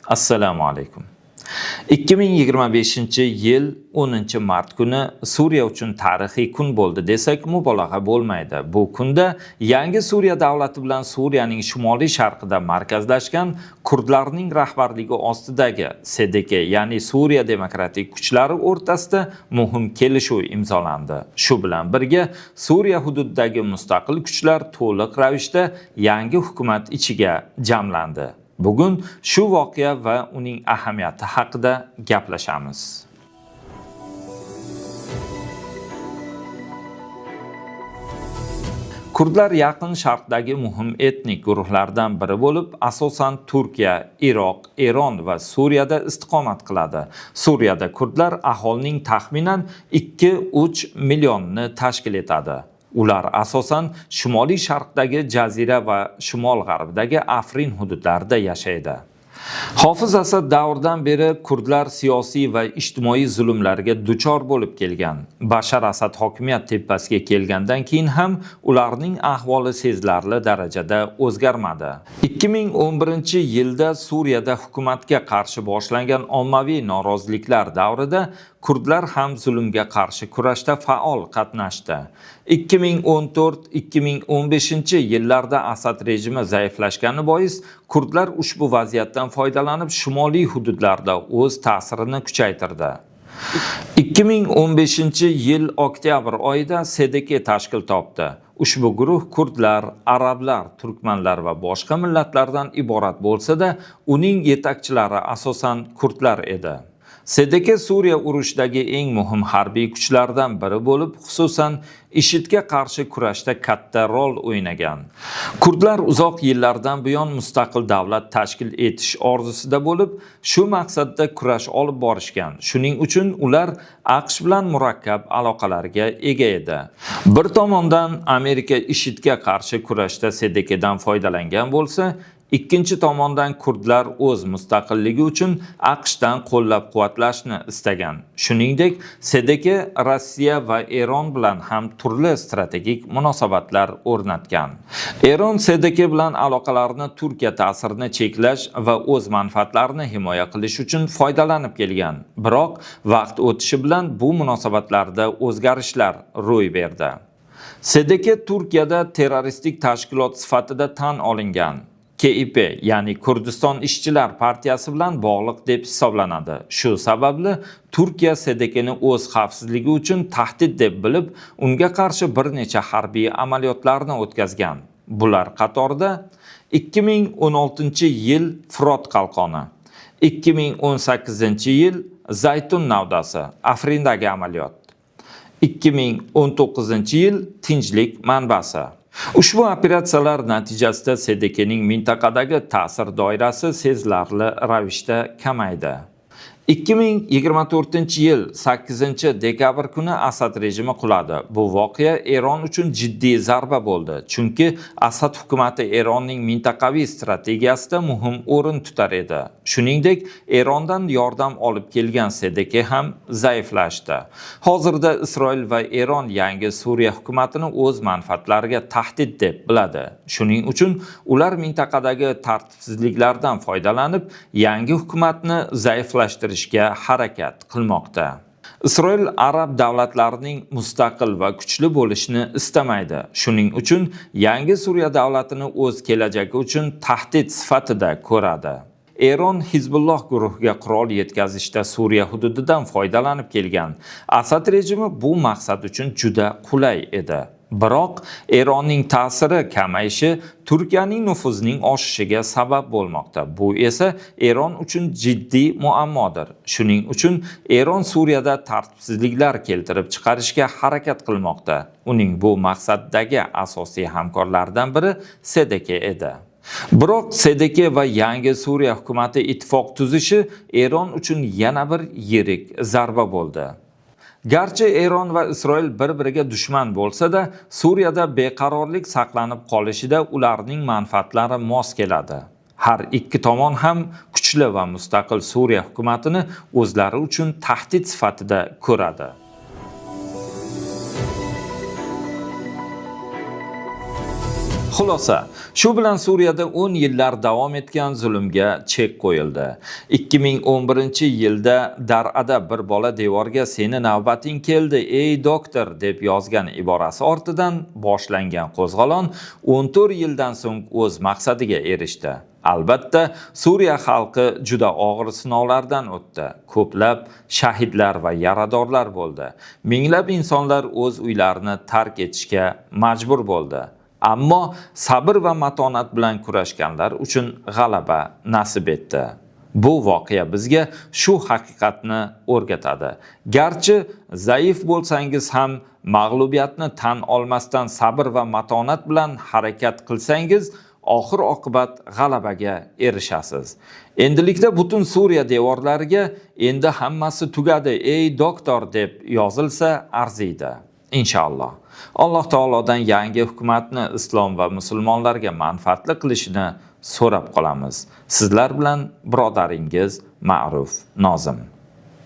Assalomu alaykum. 2025-yil 10-mart kuni Suriya uchun tarixiy kun bo'ldi desak mubolag'a bo'lmaydi. Bu kunda yangi Suriya davlati bilan Suriyaning shimoliy sharqida markazlashgan kurdlarning rahbarligi ostidagi SDK, ya'ni Suriya demokratik kuchlari o'rtasida muhim kelishuv imzolandi. Shu bilan birga Suriya hududidagi mustaqil kuchlar to'liq ravishda yangi hukumat ichiga jamlandi. Bugun shu voqea va uning ahamiyati haqida gaplashamiz. Kurdlar yaqin sharqdagi muhim etnik guruhlardan biri bo'lib, asosan Turkiya, Iroq, Eron va Suriyada istiqomat qiladi. Suriyada kurdlar aholining taxminan 2-3 millionni tashkil etadi. Ular asosan shimoliy sharqdagi jazira va shimol g'arbidagi Afrin hududlarida yashaydi. Hofiz Asad davridan beri kurdlar siyosiy va ijtimoiy zulmlarga duchor bo'lib kelgan. Bashar Asad hokimiyat tepasiga kelgandan keyin ham ularning ahvoli sezilarli darajada o'zgarmadi. 2011-yilda Suriyada hukumatga qarshi boshlangan ommaviy noroziliklar davrida kurdlar ham zulmga qarshi kurashda faol qatnashdi. 2014-2015-yillarda Asad rejimi zaiflashgani bois kurdlar ushbu vaziyatdan foydalanib shimoliy hududlarda o'z ta'sirini kuchaytirdi. 2015-yil oktyabr oyida SDK tashkil topdi. Ushbu guruh kurdlar, arablar, turkmanlar va boshqa millatlardan iborat bo'lsa-da, uning yetakchilari asosan kurdlar edi. SDK Suriya urushidagi eng muhim harbiy kuchlardan biri bo'lib, xususan IShIDga qarshi kurashda katta rol o'ynagan. Kurdlar uzoq yillardan buyon mustaqil davlat tashkil etish orzusida bo'lib, shu maqsadda kurash olib borishgan. Shuning uchun ular AQSh bilan murakkab aloqalarga ega edi. Bir tomondan Amerika IShIDga qarshi kurashda SDKdan foydalangan bo'lsa, ikkinchi tomondan kurdlar o'z mustaqilligi uchun AQShdan qo'llab-quvvatlashni istagan. Shuningdek, SDK Rossiya va Eron bilan ham turli strategik munosabatlar o'rnatgan. Eron SDK bilan aloqalarni Turkiya ta'sirini cheklash va o'z manfaatlarini himoya qilish uchun foydalanib kelgan. Biroq vaqt o'tishi bilan bu munosabatlarda o'zgarishlar ro'y berdi. SDK Turkiyada terroristik tashkilot sifatida tan olingan. KIP, ya'ni Kurdiston ishchilar partiyasi bilan bog'liq deb hisoblanadi. Shu sababli Turkiya SDKni o'z xavfsizligi uchun tahdid deb bilib, unga qarshi bir necha harbiy amaliyotlarni o'tkazgan. Bular qatorida 2016-yil Firot qalqoni, 2018-yil Zaytun navdasi, Afrindagi amaliyot, 2019-yil Tinchlik manbasi. Ushbu operatsiyalar natijasida SDKning mintaqadagi ta'sir doirasi sezilarli ravishda kamaydi. 2024-yil 8-dekabr kuni Asad rejimi quladi. Bu voqea Eron uchun jiddiy zarba bo'ldi, chunki Asad hukumati Eronning mintaqaviy strategiyasida muhim o'rin tutar edi. Shuningdek, Erondan yordam olib kelgan SDK ham zaiflashdi. Hozirda Isroil va Eron yangi Suriya hukumatini o'z manfaatlariga tahdid deb biladi. Shuning uchun ular mintaqadagi tartibsizliklardan foydalanib, yangi hukumatni zaiflashtirish harakat qilmoqda. Isroil arab davlatlarining mustaqil va kuchli bo'lishini istamaydi. Shuning uchun yangi Suriya davlatini o'z kelajagi uchun tahdid sifatida ko'radi. Eron Hizbulloh guruhiga qurol yetkazishda Suriya hududidan foydalanib kelgan. Asad rejimi bu maqsad uchun juda qulay edi. Biroq Eronning ta'siri kamayishi Turkiyaning nufuzining oshishiga sabab bo'lmoqda. Bu esa Eron uchun jiddiy muammodir. Shuning uchun Eron Suriyada tartibsizliklar keltirib chiqarishga harakat qilmoqda. Uning bu maqsaddagi asosiy hamkorlaridan biri SDK edi. Biroq SDK va yangi Suriya hukumati ittifoq tuzishi Eron uchun yana bir yirik zarba bo'ldi. Garchi Eron va Isroil bir-biriga dushman bo'lsa-da, Suriyada beqarorlik saqlanib qolishida ularning manfaatlari mos keladi. Har ikki tomon ham kuchli va mustaqil Suriya hukumatini o'zlari uchun tahdid sifatida ko'radi. Xulosa, shu bilan Suriyada 10 yillar davom etgan zulmga chek qo'yildi. 2011-yilda Dar'ada bir bola devorga "Seni navbating keldi, ey doktor" deb yozgan iborasi ortidan boshlangan qo'zg'olon 14 yildan so'ng o'z maqsadiga erishdi. Albatta, Suriya xalqi juda og'ir sinovlardan o'tdi. Ko'plab shahidlar va yaradorlar bo'ldi. Minglab insonlar o'z uylarini tark etishga majbur bo'ldi. Ammo sabr va matonat bilan kurashganlar uchun g'alaba nasib etdi. Bu voqea bizga shu haqiqatni o'rgatadi. Garchi zaif bo'lsangiz ham mag'lubiyatni tan olmasdan sabr va matonat bilan harakat qilsangiz, oxir oqibat g'alabaga erishasiz. Endilikda butun Suriya devorlariga "Endi hammasi tugadi, ey doktor" deb yozilsa arziydi. Inshaalloh. Alloh taolodan yangi hukumatni islom va musulmonlarga manfaatli qilishini so'rab qolamiz. Sizlar bilan birodaringiz Ma'ruf Nozim.